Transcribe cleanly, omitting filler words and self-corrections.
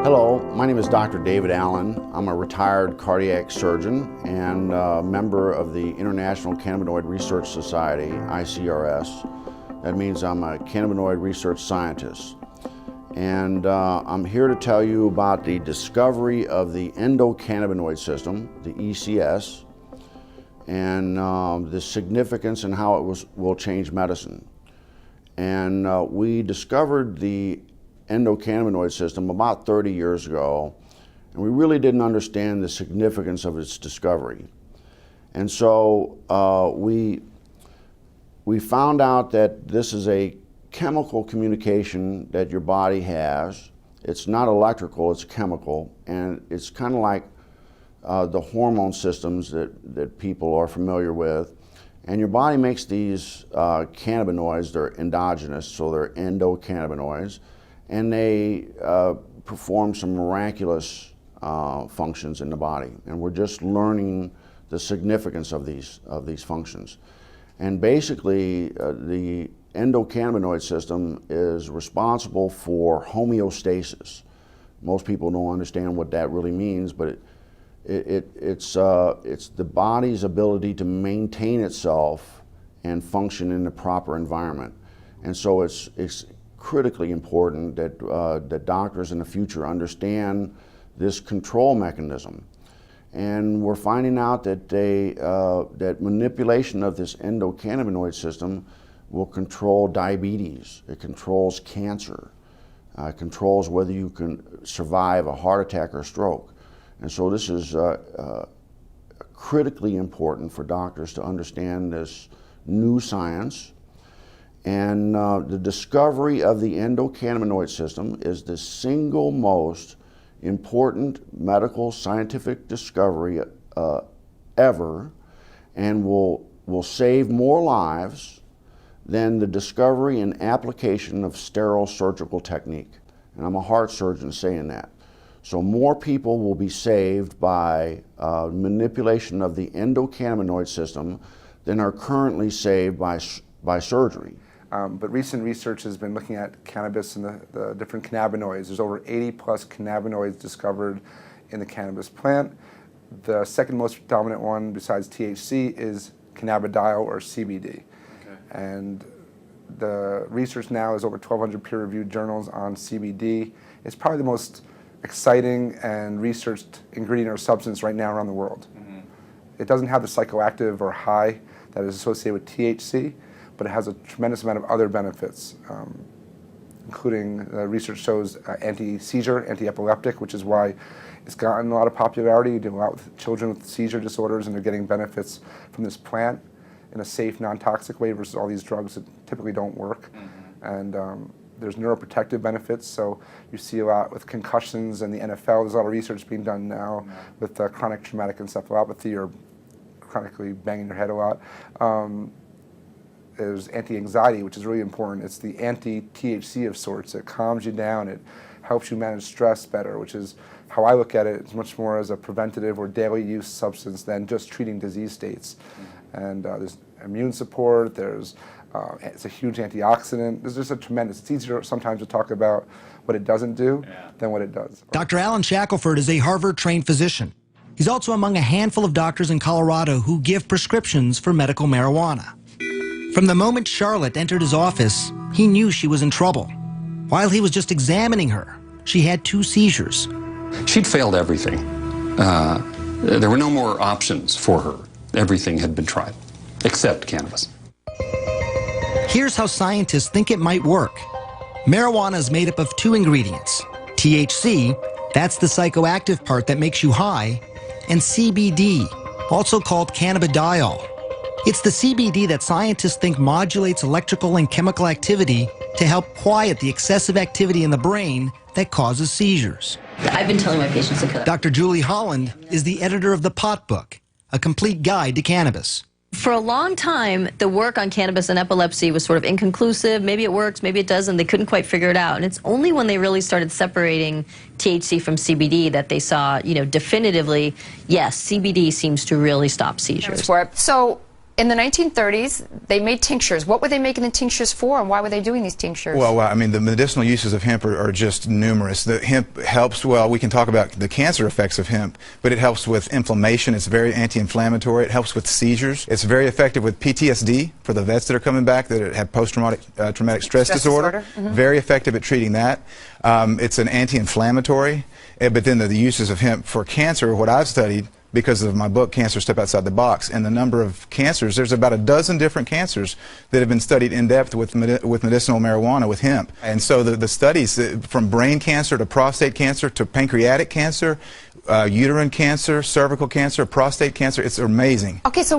Hello, my name is Dr. David Allen. I'm a retired cardiac surgeon and a member of the International Cannabinoid Research Society, ICRS. That means I'm a cannabinoid research scientist. And I'm here to tell you about the discovery of the endocannabinoid system, the ECS, and the significance and how it will change medicine. And we discovered the endocannabinoid system about 30 years ago, and we really didn't understand the significance of its discovery. And so we found out that this is a chemical communication that your body has. It's not electrical, it's chemical, and it's kind of like the hormone systems that people are familiar with. And your body makes these cannabinoids. They're endogenous, so they're endocannabinoids, and they perform some miraculous functions in the body. And we're just learning the significance of these functions. And basically, the endocannabinoid system is responsible for homeostasis. Most people don't understand what that really means, but it's the body's ability to maintain itself and function in the proper environment. And so it's critically important that that doctors in the future understand this control mechanism. And we're finding out that that manipulation of this endocannabinoid system will control diabetes. It controls cancer. It controls whether you can survive a heart attack or stroke. And so this is critically important for doctors to understand this new science. And the discovery of the endocannabinoid system is the single most important medical scientific discovery ever, and will save more lives than the discovery and application of sterile surgical technique. And I'm a heart surgeon saying that. So more people will be saved by manipulation of the endocannabinoid system than are currently saved by surgery. But recent research has been looking at cannabis and the different cannabinoids. There's over 80 plus cannabinoids discovered in the cannabis plant. The second most dominant one besides THC is cannabidiol or CBD. Okay. And the research now is over 1,200 peer-reviewed journals on CBD. It's probably the most exciting and researched ingredient or substance right now around the world. Mm-hmm. It doesn't have the psychoactive or high that is associated with THC, but it has a tremendous amount of other benefits, including research shows anti-seizure, anti-epileptic, which is why it's gotten a lot of popularity. You do a lot with children with seizure disorders, and they're getting benefits from this plant in a safe, non-toxic way versus all these drugs that typically don't work. Mm-hmm. And there's neuroprotective benefits, so you see a lot with concussions and the NFL. There's a lot of research being done now with chronic traumatic encephalopathy or chronically banging your head a lot. There's anti-anxiety, which is really important. It's the anti-THC of sorts. It calms you down. It helps you manage stress better, which is how I look at it. It's much more as a preventative or daily use substance than just treating disease states. Mm-hmm. And there's immune support. There's it's a huge antioxidant. There's just a tremendous. It's easier sometimes to talk about what it doesn't do than what it does. Dr. Alan Shackelford is a Harvard-trained physician. He's also among a handful of doctors in Colorado who give prescriptions for medical marijuana. From the moment Charlotte entered his office, he knew she was in trouble. While he was just examining her, she had 2 seizures. She'd failed everything. There were no more options for her. Everything had been tried, except cannabis. Here's how scientists think it might work. Marijuana is made up of 2 ingredients. THC, that's the psychoactive part that makes you high, and CBD, also called cannabidiol. It's the CBD that scientists think modulates electrical and chemical activity to help quiet the excessive activity in the brain that causes seizures. I've been telling my patients to cut. Dr. Julie Holland is the editor of The Pot Book, a complete guide to cannabis. For a long time, the work on cannabis and epilepsy was sort of inconclusive. Maybe it works, maybe it doesn't. They couldn't quite figure it out. And it's only when they really started separating THC from CBD that they saw, definitively, yes, CBD seems to really stop seizures. So In the 1930s, they made tinctures. What were they making the tinctures for, and why were they doing these tinctures? Well, I mean, the medicinal uses of hemp are just numerous. The hemp helps, well, we can talk about the cancer effects of hemp, but it helps with inflammation. It's very anti-inflammatory. It helps with seizures. It's very effective with PTSD for the vets that are coming back that have post-traumatic traumatic stress disorder. Very effective at treating that. It's an anti-inflammatory. But then the uses of hemp for cancer, what I've studied, because of my book, Cancer Step Outside the Box, and the number of cancers, there's about a dozen different cancers that have been studied in depth with medicinal marijuana, with hemp. And so the studies, from brain cancer to prostate cancer to pancreatic cancer, uterine cancer, cervical cancer, prostate cancer, it's amazing. Okay, so